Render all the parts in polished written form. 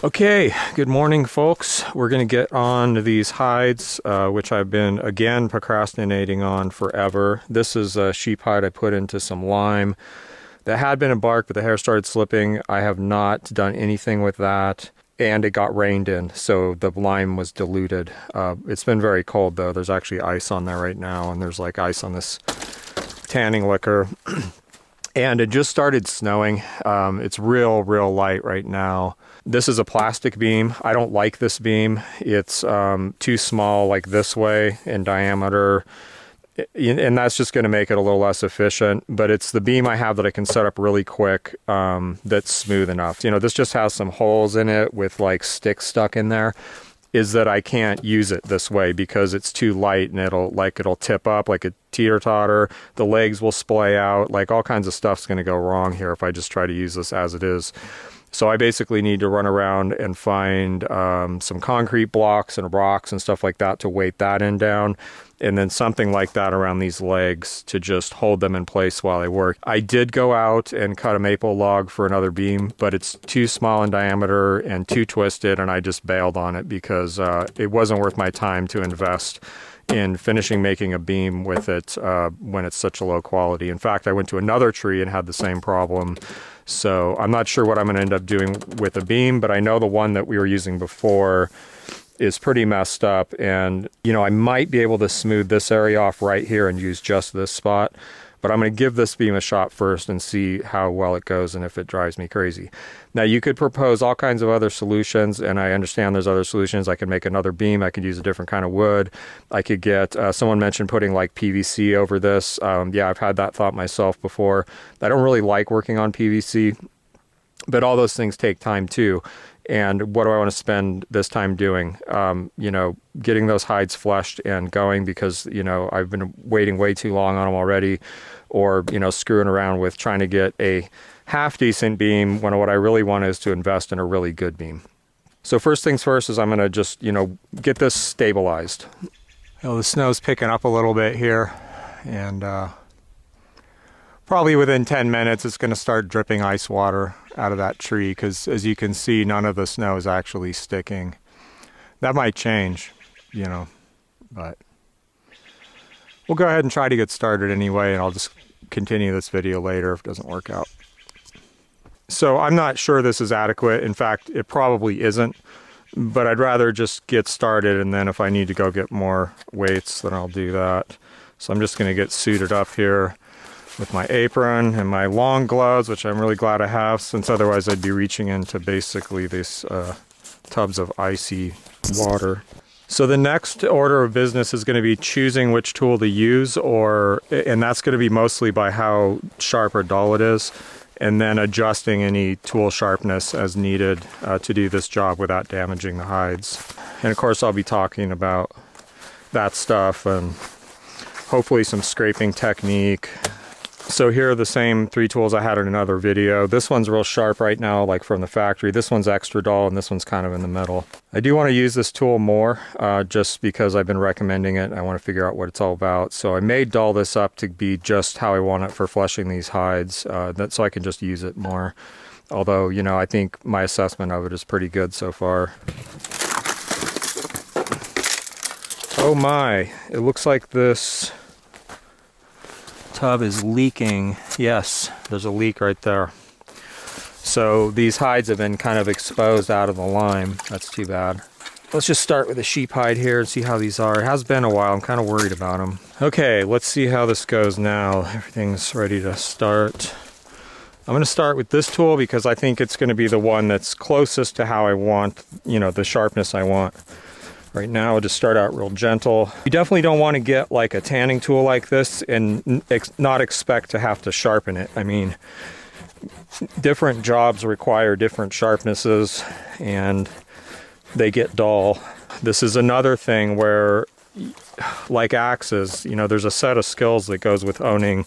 Okay, good morning, folks. We're going to get on to these hides, which I've been, again, procrastinating on forever. This is a sheep hide I put into some lime that had been in bark, but the hair started slipping. I have not done anything with that, and it got rained in, so the lime was diluted. It's been very cold, though. There's actually ice on there right now, and there's like ice on this tanning liquor. And it just started snowing. It's real light right now. This is a plastic beam. I don't like this beam. It's too small, like this way in diameter. And that's just going to make it a little less efficient. But it's the beam I have that I can set up really quick that's smooth enough. You know, this just has some holes in it with like sticks stuck in there. Is that I can't use it this way because it's too light and it'll tip up like a teeter-totter. The legs will splay out. Like all kinds of stuff's going to go wrong here if I just try to use this as it is. So I basically need to run around and find some concrete blocks and rocks and stuff like that to weight that end down. And then something like that around these legs to just hold them in place while I work. I did go out and cut a maple log for another beam, but it's too small in diameter and too twisted, and I just bailed on it because it wasn't worth my time to invest in finishing making a beam with it when it's such a low quality. In fact, I went to another tree and had the same problem. So I'm not sure what I'm going to end up doing with a beam, but I know the one that we were using before is pretty messed up, and you know, I might be able to smooth this area off right here and use just this spot, but I'm going to give this beam a shot first and see how well it goes and if it drives me crazy. Now you could propose all kinds of other solutions, and I understand there's other solutions. I can make another beam. I could use a different kind of wood. I could get someone mentioned putting like PVC over this. Yeah, I've had that thought myself before. I don't really like working on PVC, but all those things take time too. And what do I want to spend this time doing? You know, getting those hides fleshed and going because, you know, I've been waiting way too long on them already, or, you know, screwing around with trying to get a half decent beam when what I really want is to invest in a really good beam. So first things first is I'm going to just, you know, get this stabilized. You know, the snow's picking up a little bit here, and probably within 10 minutes it's going to start dripping ice water out of that tree because, as you can see, none of the snow is actually sticking. That might change, you know, but we'll go ahead and try to get started anyway, and I'll just continue this video later if it doesn't work out. So I'm not sure this is adequate. In fact, it probably isn't, but I'd rather just get started, and then if I need to go get more weights, then I'll do that. So I'm just going to get suited up here with my apron and my long gloves, which I'm really glad I have, since otherwise I'd be reaching into basically these tubs of icy water. So the next order of business is going to be choosing which tool to use, and that's going to be mostly by how sharp or dull it is, and then adjusting any tool sharpness as needed to do this job without damaging the hides. And of course I'll be talking about that stuff and hopefully some scraping technique. So here are the same 3 tools I had in another video. This one's real sharp right now, like from the factory. This one's extra dull, and this one's kind of in the middle. I do want to use this tool more, just because I've been recommending it. I want to figure out what it's all about. So I may dull this up to be just how I want it for fleshing these hides, so I can just use it more. Although, you know, I think my assessment of it is pretty good so far. Oh my, it looks like this tub is leaking. Yes, there's a leak right there. So these hides have been kind of exposed out of the lime. That's too bad. Let's just start with a sheep hide here and see how these are. It has been a while. I'm kind of worried about them. Okay, let's see how this goes now. Everything's ready to start. I'm going to start with this tool because I think it's going to be the one that's closest to how I want, you know, the sharpness I want. Right now, I'll just start out real gentle. You definitely don't want to get like a tanning tool like this and not expect to have to sharpen it. I mean, different jobs require different sharpnesses and they get dull. This is another thing where, like axes, you know, there's a set of skills that goes with owning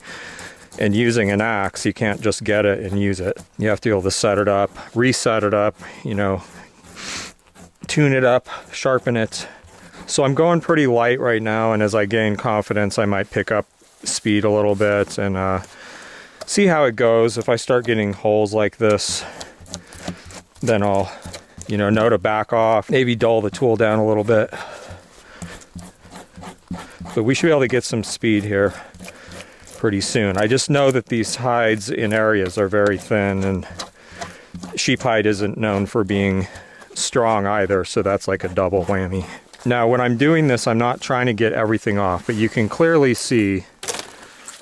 and using an axe. You can't just get it and use it. You have to be able to set it up, reset it up, you know, tune it up, sharpen it. So I'm going pretty light right now, and as I gain confidence, I might pick up speed a little bit and see how it goes. If I start getting holes like this, then I'll You know to back off, maybe dull the tool down a little bit. But we should be able to get some speed here pretty soon. I just know that these hides in areas are very thin, and sheep hide isn't known for being strong either, so that's like a double whammy. Now when I'm doing this, I'm not trying to get everything off, but you can clearly see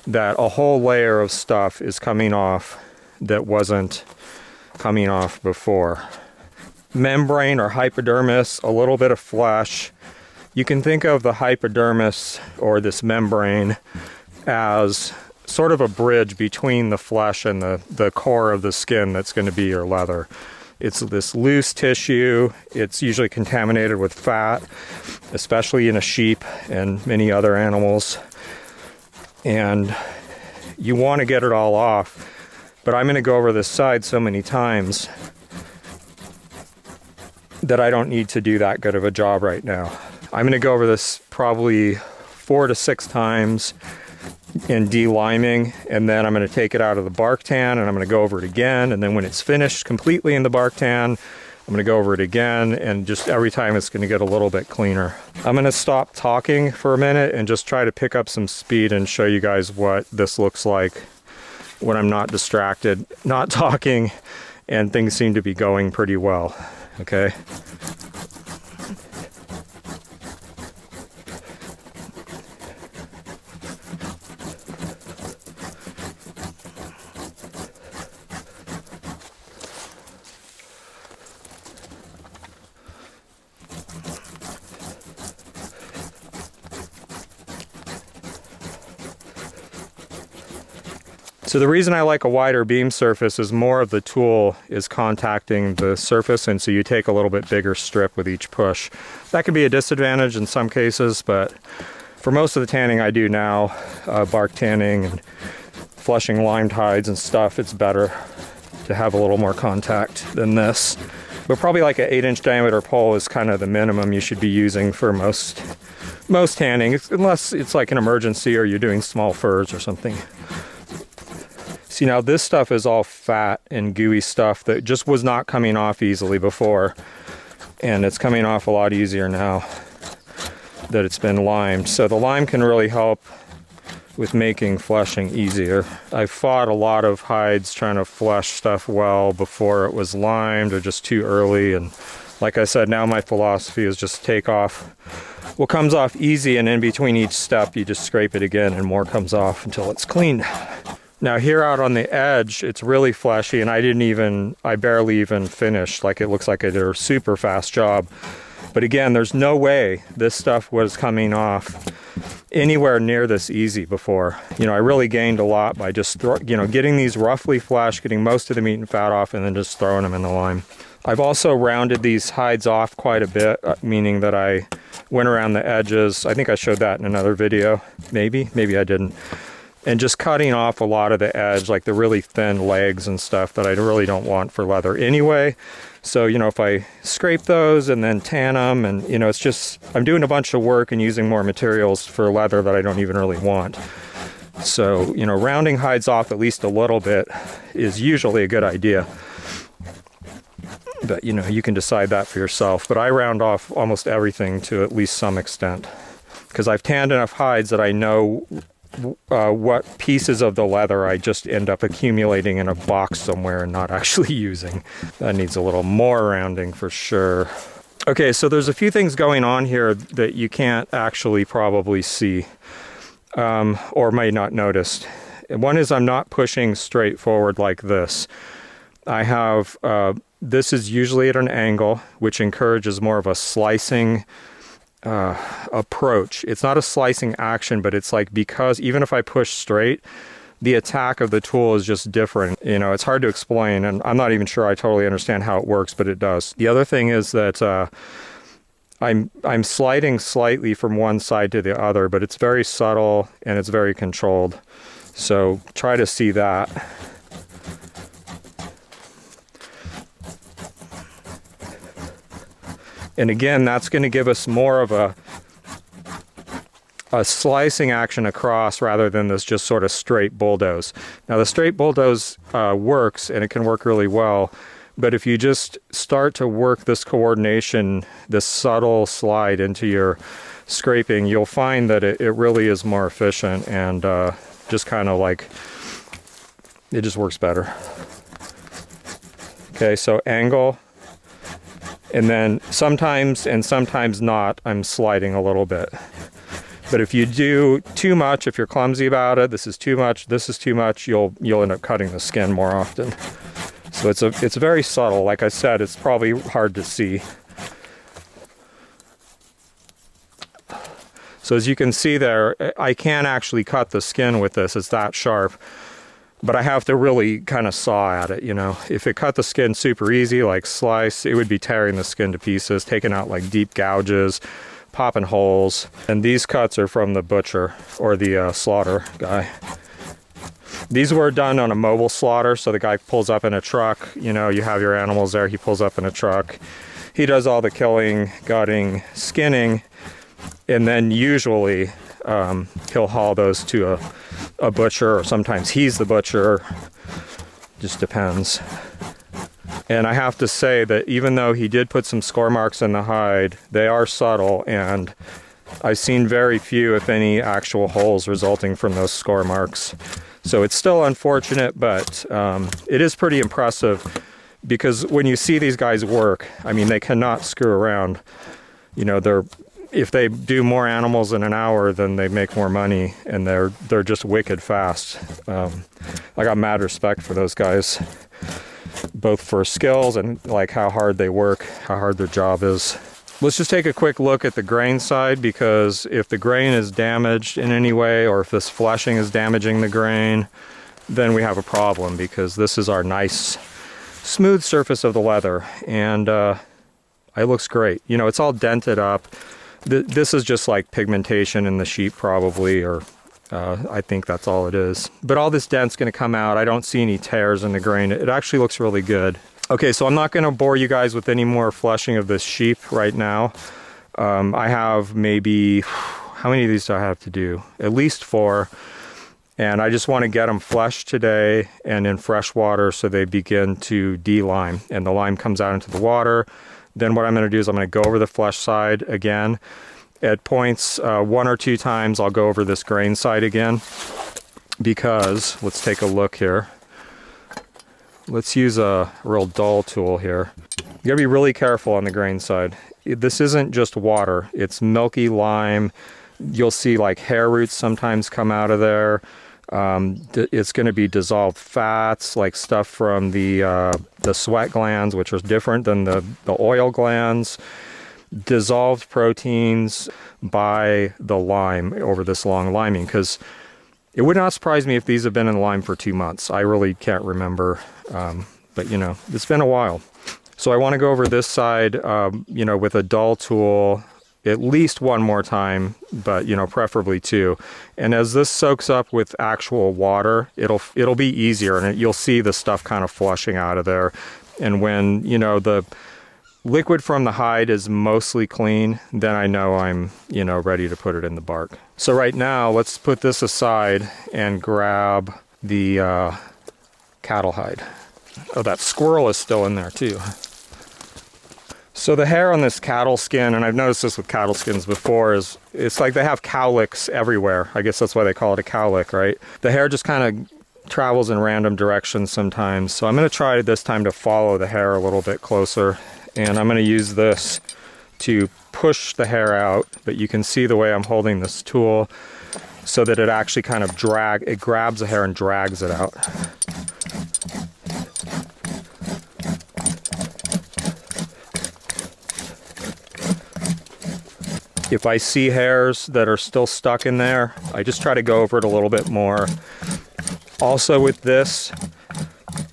that a whole layer of stuff is coming off that wasn't coming off before. Membrane or hypodermis, a little bit of flesh. You can think of the hypodermis or this membrane as sort of a bridge between the flesh and the core of the skin that's going to be your leather. It's this loose tissue. It's usually contaminated with fat, especially in a sheep and many other animals. And you want to get it all off. But I'm going to go over this side so many times that I don't need to do that good of a job right now. I'm going to go over this probably 4 to 6 times in de-liming, and then I'm going to take it out of the bark tan and I'm going to go over it again, and then when it's finished completely in the bark tan, I'm going to go over it again, and just every time it's going to get a little bit cleaner. I'm going to stop talking for a minute and just try to pick up some speed and show you guys what this looks like when I'm not distracted, not talking, and things seem to be going pretty well. Okay. So the reason I like a wider beam surface is more of the tool is contacting the surface, and so you take a little bit bigger strip with each push. That can be a disadvantage in some cases, but for most of the tanning I do now, bark tanning and flushing limed hides and stuff, it's better to have a little more contact than this. But probably like an 8-inch diameter pole is kind of the minimum you should be using for most tanning, unless it's like an emergency or you're doing small furs or something. See, now this stuff is all fat and gooey stuff that just was not coming off easily before, and it's coming off a lot easier now that it's been limed. So the lime can really help with making fleshing easier. I fought a lot of hides trying to flesh stuff well before it was limed or just too early, and like I said, now my philosophy is just take off what comes off easy, and in between each step you just scrape it again and more comes off until it's clean. Now here out on the edge, it's really fleshy, and I barely even finished. Like, it looks like I did a super fast job. But again, there's no way this stuff was coming off anywhere near this easy before. You know, I really gained a lot by just getting these roughly fleshed, getting most of the meat and fat off, and then just throwing them in the lime. I've also rounded these hides off quite a bit, meaning that I went around the edges. I think I showed that in another video. Maybe I didn't. And just cutting off a lot of the edge, like the really thin legs and stuff that I really don't want for leather anyway. So, you know, if I scrape those and then tan them, and, you know, it's just, I'm doing a bunch of work and using more materials for leather that I don't even really want. So, you know, rounding hides off at least a little bit is usually a good idea. But, you know, you can decide that for yourself. But I round off almost everything to at least some extent, because I've tanned enough hides that I know what pieces of the leather I just end up accumulating in a box somewhere and not actually using. That needs a little more rounding for sure. Okay, so there's a few things going on here that you can't actually probably see or may not notice. One is I'm not pushing straight forward like this. I have, this is usually at an angle, which encourages more of a slicing approach. It's not a slicing action, but it's like, because even if I push straight, the attack of the tool is just different. You know, it's hard to explain, and I'm not even sure I totally understand how it works, but it does. The other thing is that I'm sliding slightly from one side to the other, but it's very subtle and it's very controlled. So try to see that. And again, that's going to give us more of a slicing action across rather than this just sort of straight bulldoze. Now the straight bulldoze works, and it can work really well, But if you just start to work this coordination, this subtle slide into your scraping, you'll find that it really is more efficient and just kind of like, it just works better. Okay, so angle, and then sometimes and sometimes not, I'm sliding a little bit. But if you do too much, if you're clumsy about it, this is too much, this is too much, you'll end up cutting the skin more often. So it's very subtle. Like I said, it's probably hard to see. So as you can see there, I can actually cut the skin with this. It's that sharp. But I have to really kind of saw at it, you know. If it cut the skin super easy, like slice, it would be tearing the skin to pieces, taking out like deep gouges, popping holes. And these cuts are from the butcher or the slaughter guy. These were done on a mobile slaughter, so the guy pulls up in a truck, you know, you have your animals there, he pulls up in a truck. He does all the killing, gutting, skinning, and then usually he'll haul those to a butcher, or sometimes he's the butcher, just depends. And I have to say that even though he did put some score marks in the hide, they are subtle, and I've seen very few, if any, actual holes resulting from those score marks. So it's still unfortunate, but it is pretty impressive, because when you see these guys work, I mean, they cannot screw around. You know, if they do more animals in an hour, then they make more money, and they're just wicked fast. I got mad respect for those guys, both for skills and like how hard they work, how hard their job is. Let's just take a quick look at the grain side, because if the grain is damaged in any way, or if this fleshing is damaging the grain, then we have a problem, because this is our nice smooth surface of the leather, and it looks great. You know, it's all dented up. This is just like pigmentation in the sheep probably, or I think that's all it is. But all this dent's going to come out. I don't see any tears in the grain. It actually looks really good. Okay, so I'm not going to bore you guys with any more fleshing of this sheep right now. I have maybe, how many of these do I have to do? At least 4. And I just want to get them fleshed today and in fresh water so they begin to de-lime. And the lime comes out into the water. Then what I'm going to do is I'm going to go over the flesh side again. At points, 1 or 2 times, I'll go over this grain side again. Because, let's take a look here. Let's use a real dull tool here. You gotta be really careful on the grain side. This isn't just water, it's milky lime. You'll see like hair roots sometimes come out of there. It's gonna be dissolved fats, like stuff from the sweat glands, which are different than the oil glands. Dissolved proteins by the lime over this long liming, because it would not surprise me if these have been in lime for 2 months. I really can't remember, but you know, it's been a while. So I want to go over this side, you know, with a dull tool at least 1 more time, but you know, preferably 2. And as this soaks up with actual water, it'll be easier, and you'll see the stuff kind of flushing out of there. And when, you know, the liquid from the hide is mostly clean, then I know I'm, you know, ready to put it in the bark. So right now, let's put this aside and grab the cattle hide. Oh, that squirrel is still in there too. So the hair on this cattle skin, and I've noticed this with cattle skins before, is it's like they have cowlicks everywhere. I guess that's why they call it a cowlick, right? The hair just kind of travels in random directions sometimes. So I'm going to try this time to follow the hair a little bit closer. And I'm going to use this to push the hair out, but you can see the way I'm holding this tool so that it actually kind of it grabs the hair and drags it out. If I see hairs that are still stuck in there, I just try to go over it a little bit more. Also with this,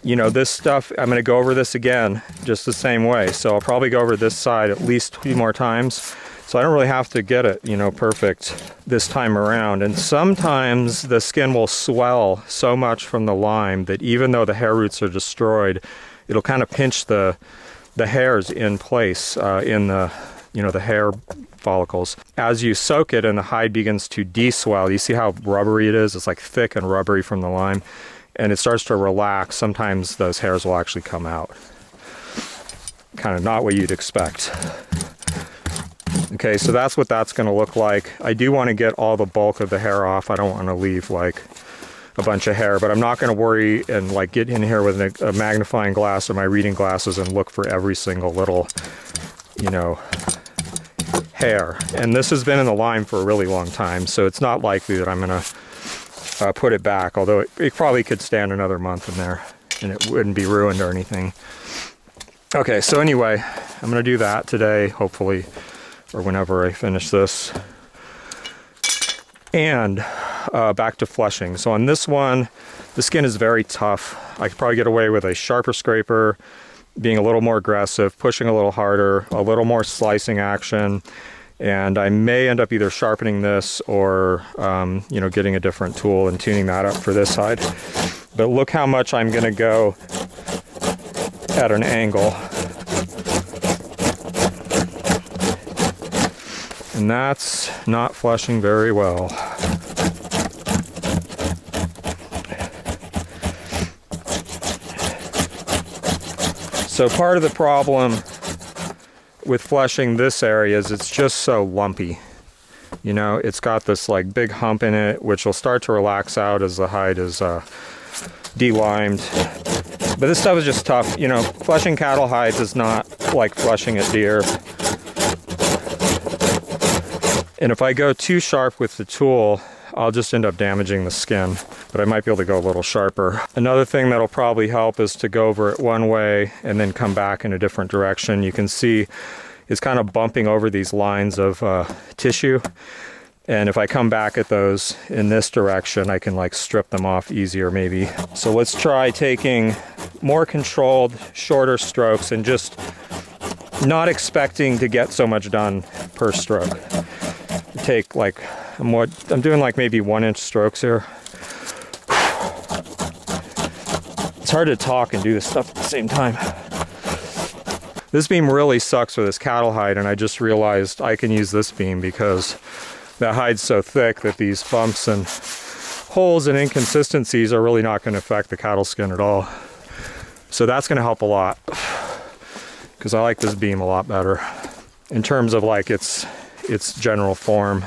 you know, this stuff, I'm going to go over this again just the same way. So I'll probably go over this side at least 2 more times. So I don't really have to get it, you know, perfect this time around. And sometimes the skin will swell so much from the lime that even though the hair roots are destroyed, it'll kind of pinch the hairs in place in the, you know, the hair follicles. As you soak it and the hide begins to de-swell, you see how rubbery it is? It's like thick and rubbery from the lime. And it starts to relax. Sometimes those hairs will actually come out. kind of not what you'd expect. Okay, so that's what that's going to look like. I do want to get all the bulk of the hair off. I don't want to leave like a bunch of hair, but I'm not going to worry and like get in here with a magnifying glass or my reading glasses and look for every single little, you know, hair. And this has been in the lime for a really long time, so it's not likely that I'm going to put it back, although it probably could stand another month in there and it wouldn't be ruined or anything. Okay, so anyway, I'm going to do that today, hopefully, or whenever I finish this. And back to flushing. So on this one, the skin is very tough. I could probably get away with a sharper scraper, being a little more aggressive, pushing a little harder, a little more slicing action, and I may end up either sharpening this or you know, getting a different tool and tuning that up for this side. But look how much I'm going to go at an angle. And that's not flushing very well. So part of the problem with flushing this area is it's just so lumpy. You know, it's got this like big hump in it, which will start to relax out as the hide is de-limed. But this stuff is just tough. You know, flushing cattle hides is not like flushing a deer. And if I go too sharp with the tool, I'll just end up damaging the skin, but I might be able to go a little sharper. Another thing that'll probably help is to go over it one way and then come back in a different direction. You can see it's kind of bumping over these lines of tissue. And if I come back at those in this direction, I can like strip them off easier maybe. So let's try taking more controlled, shorter strokes and just not expecting to get so much done per stroke. Take like, I'm doing like maybe 1-inch strokes here. It's hard to talk and do this stuff at the same time. This beam really sucks for this cattle hide, and I just realized I can use this beam because that hide's so thick that these bumps and holes and inconsistencies are really not going to affect the cattle skin at all. So that's going to help a lot because I like this beam a lot better in terms of like its general form.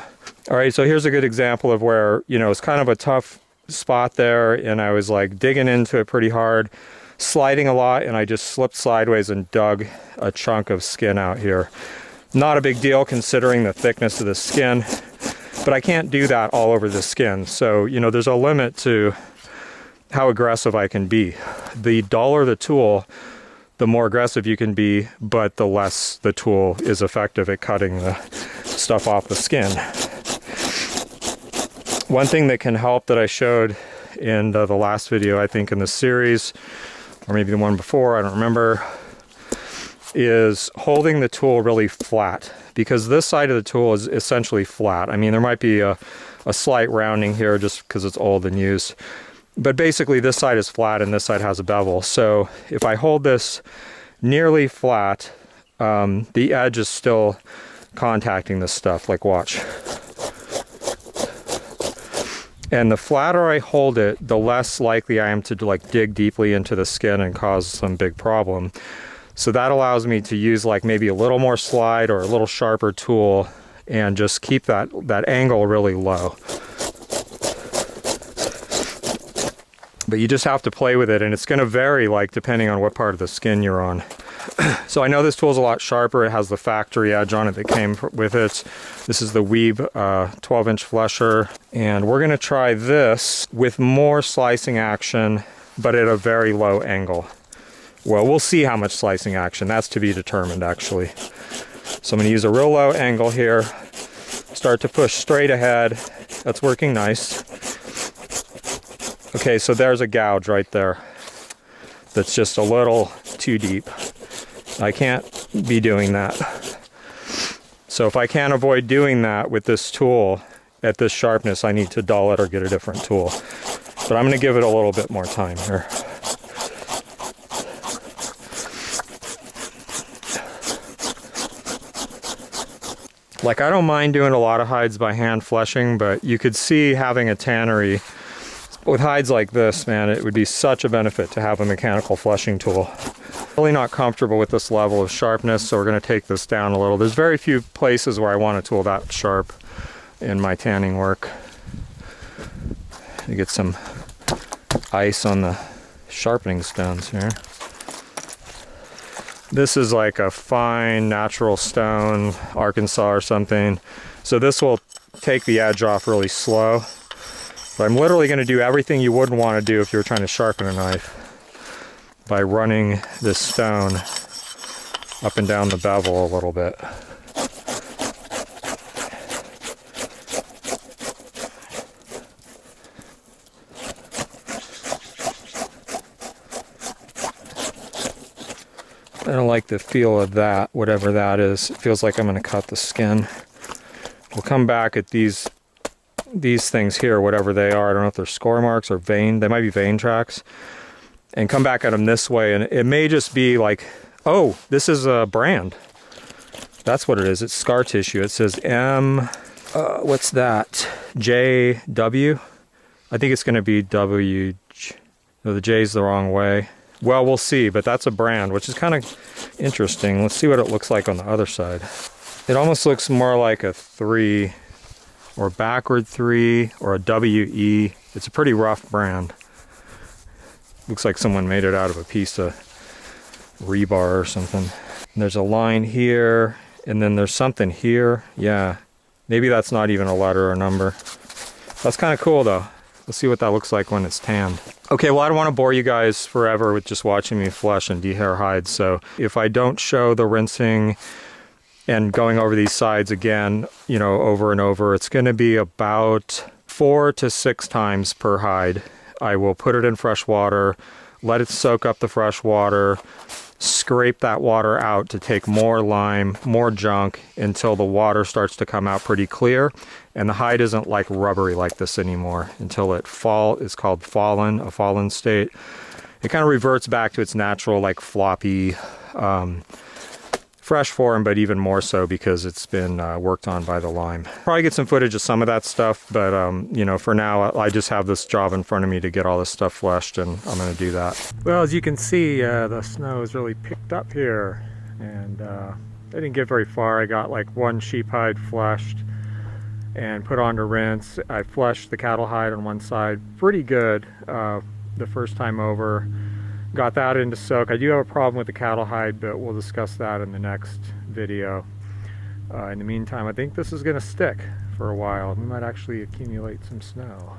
All right, so here's a good example of where, you know, it's kind of a tough spot there, and I was like digging into it pretty hard, sliding a lot, and I just slipped sideways and dug a chunk of skin out here. Not a big deal considering the thickness of the skin, but I can't do that all over the skin. So, you know, there's a limit to how aggressive I can be. The duller the tool, the more aggressive you can be, but the less the tool is effective at cutting the stuff off the skin. One thing that can help that I showed in the last video, I think in the series, or maybe the one before, I don't remember, is holding the tool really flat, because this side of the tool is essentially flat. I mean, there might be a slight rounding here just because it's old and used, but basically this side is flat and this side has a bevel. So if I hold this nearly flat, the edge is still contacting this stuff, like watch. And the flatter I hold it, the less likely I am to like dig deeply into the skin and cause some big problem. So that allows me to use like maybe a little more slide or a little sharper tool and just keep that angle really low. But you just have to play with it, and it's going to vary like depending on what part of the skin you're on. So I know this tool's a lot sharper. It has the factory edge on it that came with it. This is the Weeb 12-inch flesher, and we're going to try this with more slicing action, but at a very low angle. Well, we'll see how much slicing action. That's to be determined, actually. So I'm going to use a real low angle here. Start to push straight ahead. That's working nice. Okay, so there's a gouge right there. That's just a little too deep. I can't be doing that. So if I can't avoid doing that with this tool at this sharpness, I need to dull it or get a different tool. But I'm going to give it a little bit more time here. Like, I don't mind doing a lot of hides by hand fleshing, but you could see having a tannery with hides like this, man, it would be such a benefit to have a mechanical fleshing tool. Really not comfortable with this level of sharpness, so we're going to take this down a little. There's very few places where I want a tool that sharp in my tanning work. You get some ice on the sharpening stones here. This is like a fine natural stone, Arkansas or something. So this will take the edge off really slow. But I'm literally going to do everything you wouldn't want to do if you were trying to sharpen a knife by running this stone up and down the bevel a little bit. I don't like the feel of that, whatever that is. It feels like I'm going to cut the skin. We'll come back at these things here, whatever they are. I don't know if they're score marks or vein. They might be vein tracks. And come back at them this way. And it may just be like, oh, this is a brand. That's what it is. It's scar tissue. It says what's that? JW? I think it's going to be W. No, the J's the wrong way. Well, we'll see, but that's a brand, which is kind of interesting. Let's see what it looks like on the other side. It almost looks more like a 3 or backward 3 or a WE. It's a pretty rough brand. Looks like someone made it out of a piece of rebar or something. And there's a line here, and then there's something here. Yeah, maybe that's not even a letter or number. That's kind of cool though. Let's see what that looks like when it's tanned. Okay, well, I don't want to bore you guys forever with just watching me flesh and dehair hides. So if I don't show the rinsing and going over these sides again, you know, over and over, it's going to be about 4 to 6 times per hide. I will put it in fresh water, let it soak up the fresh water, scrape that water out to take more lime, more junk until the water starts to come out pretty clear. And the hide isn't like rubbery like this anymore until it's called fallen, a fallen state. It kind of reverts back to its natural like floppy, fresh form, but even more so because it's been worked on by the lime. Probably get some footage of some of that stuff, but you know, for now I just have this job in front of me to get all this stuff fleshed, and I'm going to do that. Well, as you can see, the snow is really picked up here, and I didn't get very far. I got like 1 sheep hide fleshed and put on to rinse. I fleshed the cattle hide on one side pretty good the first time over. Got that into soak. I do have a problem with the cattle hide, but we'll discuss that in the next video. In the meantime, I think this is going to stick for a while. We might actually accumulate some snow.